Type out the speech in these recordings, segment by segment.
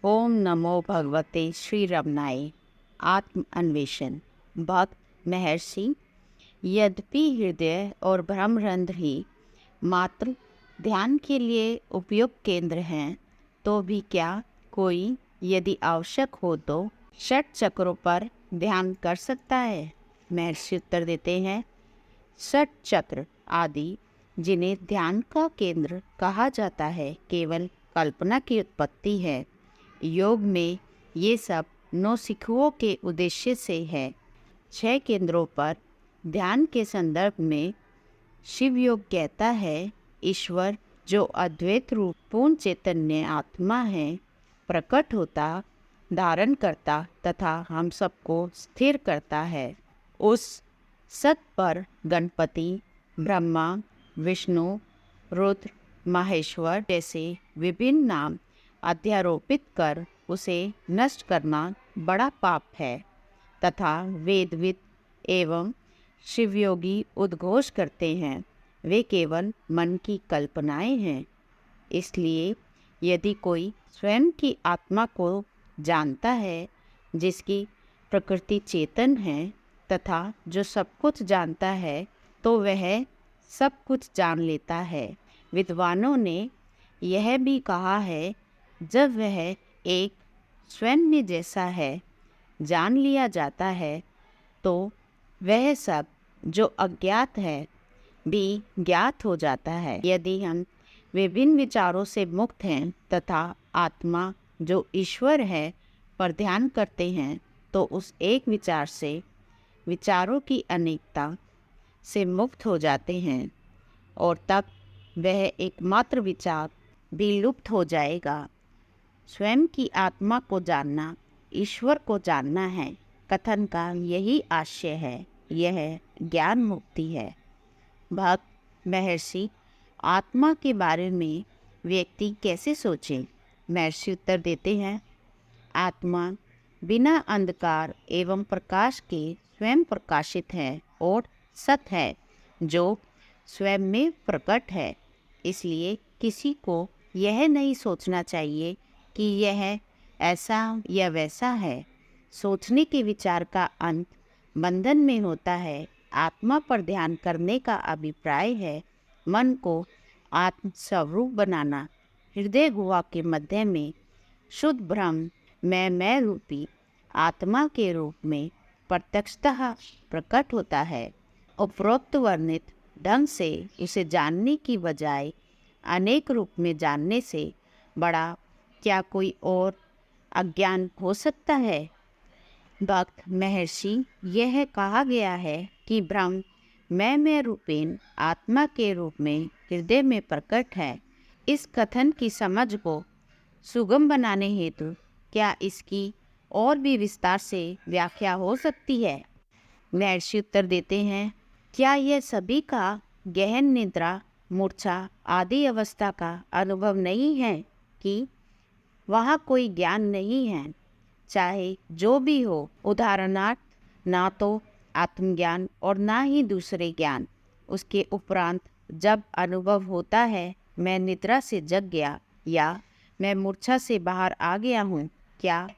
ओम नमो भगवते श्री रमनाय। आत्म अन्वेषण। भक्त महर्षि, यद्यपि हृदय और ब्रह्मरंध्र ही मात्र ध्यान के लिए उपयुक्त केंद्र हैं, तो भी क्या कोई यदि आवश्यक हो तो षट चक्रों पर ध्यान कर सकता है? महर्षि उत्तर देते हैं, षट चक्र आदि जिन्हें ध्यान का केंद्र कहा जाता है, केवल कल्पना की उत्पत्ति है। योग में ये सब नौसिखुओं के उद्देश्य से है। 6 केंद्रों पर ध्यान के संदर्भ में शिव योग कहता है, ईश्वर जो अद्वैत रूप पूर्ण चैतन्य आत्मा है, प्रकट होता, धारण करता तथा हम सबको स्थिर करता है। उस सत पर गणपति, ब्रह्मा, विष्णु, रुद्र, माहेश्वर जैसे विभिन्न नाम अध्यारोपित कर उसे नष्ट करना बड़ा पाप है तथा वेदविद एवं शिवयोगी उद्घोष करते हैं, वे केवल मन की कल्पनाएं हैं। इसलिए यदि कोई स्वयं की आत्मा को जानता है, जिसकी प्रकृति चेतन है तथा जो सब कुछ जानता है, तो वह सब कुछ जान लेता है। विद्वानों ने यह भी कहा है, जब वह एक स्वयं में जैसा है जान लिया जाता है, तो वह सब जो अज्ञात है भी ज्ञात हो जाता है। यदि हम विभिन्न विचारों से मुक्त हैं तथा आत्मा जो ईश्वर है पर ध्यान करते हैं, तो उस एक विचार से विचारों की अनेकता से मुक्त हो जाते हैं और तब वह एकमात्र विचार भी लुप्त हो जाएगा। स्वयं की आत्मा को जानना ईश्वर को जानना है। कथन का यही आशय है, यह ज्ञान मुक्ति है। भक्त महर्षि, आत्मा के बारे में व्यक्ति कैसे सोचे? महर्षि उत्तर देते हैं, आत्मा बिना अंधकार एवं प्रकाश के स्वयं प्रकाशित है और सत है, जो स्वयं में प्रकट है। इसलिए किसी को यह नहीं सोचना चाहिए कि यह ऐसा या वैसा है। सोचने के विचार का अंत बंधन में होता है। आत्मा पर ध्यान करने का अभिप्राय है मन को आत्म स्वरूप बनाना। हृदय गुहा के मध्य में शुद्ध ब्रह्म मैं रूपी आत्मा के रूप में प्रत्यक्षतः प्रकट होता है। उपरोक्त वर्णित ढंग से उसे जानने की बजाय अनेक रूप में जानने से बड़ा क्या कोई और अज्ञान हो सकता है? भक्त महर्षि, यह कहा गया है कि ब्रह्म मैं रूपेण आत्मा के रूप में हृदय में प्रकट है। इस कथन की समझ को सुगम बनाने हेतु क्या इसकी और भी विस्तार से व्याख्या हो सकती है? महर्षि उत्तर देते हैं, क्या यह सभी का गहन निद्रा, मूर्छा आदि अवस्था का अनुभव नहीं है कि वहाँ कोई ज्ञान नहीं है, चाहे जो भी हो। उदाहरणार्थ, ना तो आत्मज्ञान और ना ही दूसरे ज्ञान। उसके उपरांत जब अनुभव होता है मैं निद्रा से जग गया या मैं मूर्छा से बाहर आ गया हूँ, क्या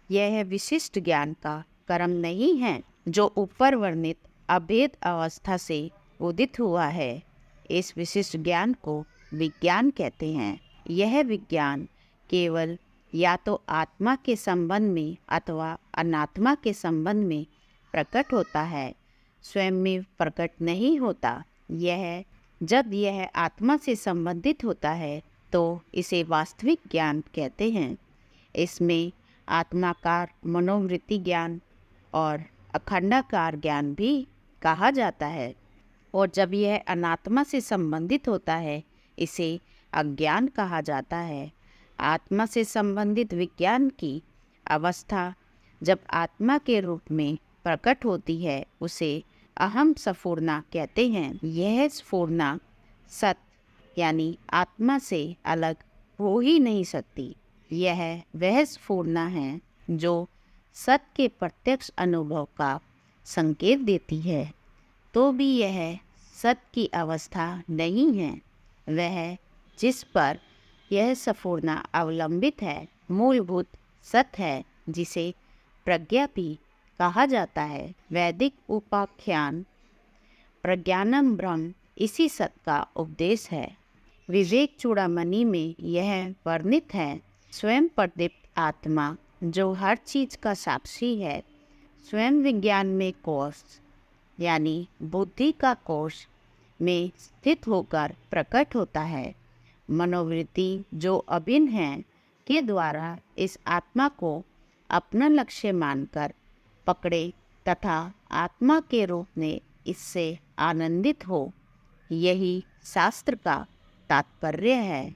यह विशिष्ट ज्ञान का कर्म नहीं है जो ऊपर वर्णित अभेद अवस्था से उदित हुआ है? इस विशिष्ट ज्ञान को विज्ञान कहते हैं। यह विज्ञान केवल या तो आत्मा के संबंध में अथवा अनात्मा के संबंध में प्रकट होता है, स्वयं में प्रकट नहीं होता। जब यह आत्मा से संबंधित होता है तो इसे वास्तविक ज्ञान कहते हैं। इसमें आत्माकार मनोवृत्ति ज्ञान और अखंडाकार ज्ञान भी कहा जाता है। और जब यह अनात्मा से संबंधित होता है, इसे अज्ञान कहा जाता है। आत्मा से संबंधित विज्ञान की अवस्था जब आत्मा के रूप में प्रकट होती है, उसे अहम स्फुरना कहते हैं। यह स्फुरना सत यानी आत्मा से अलग हो ही नहीं सकती। यह वह स्फुरना है जो सत के प्रत्यक्ष अनुभव का संकेत देती है। तो भी यह सत की अवस्था नहीं है। वह जिस पर यह स्फुरना अवलंबित है, मूलभूत सत्य है जिसे प्रज्ञा भी कहा जाता है। वैदिक उपाख्यान प्रज्ञानम ब्रह्म इसी सत्य का उपदेश है। विवेक चूड़ामणि में यह वर्णित है, स्वयं प्रदीप्त आत्मा जो हर चीज का साक्षी है, स्वयं विज्ञान में कोश यानी बुद्धि का कोश में स्थित होकर प्रकट होता है। मनोवृत्ति जो अभिन्न है के द्वारा इस आत्मा को अपना लक्ष्य मानकर पकड़े तथा आत्मा के रूप में इससे आनंदित हो, यही शास्त्र का तात्पर्य है।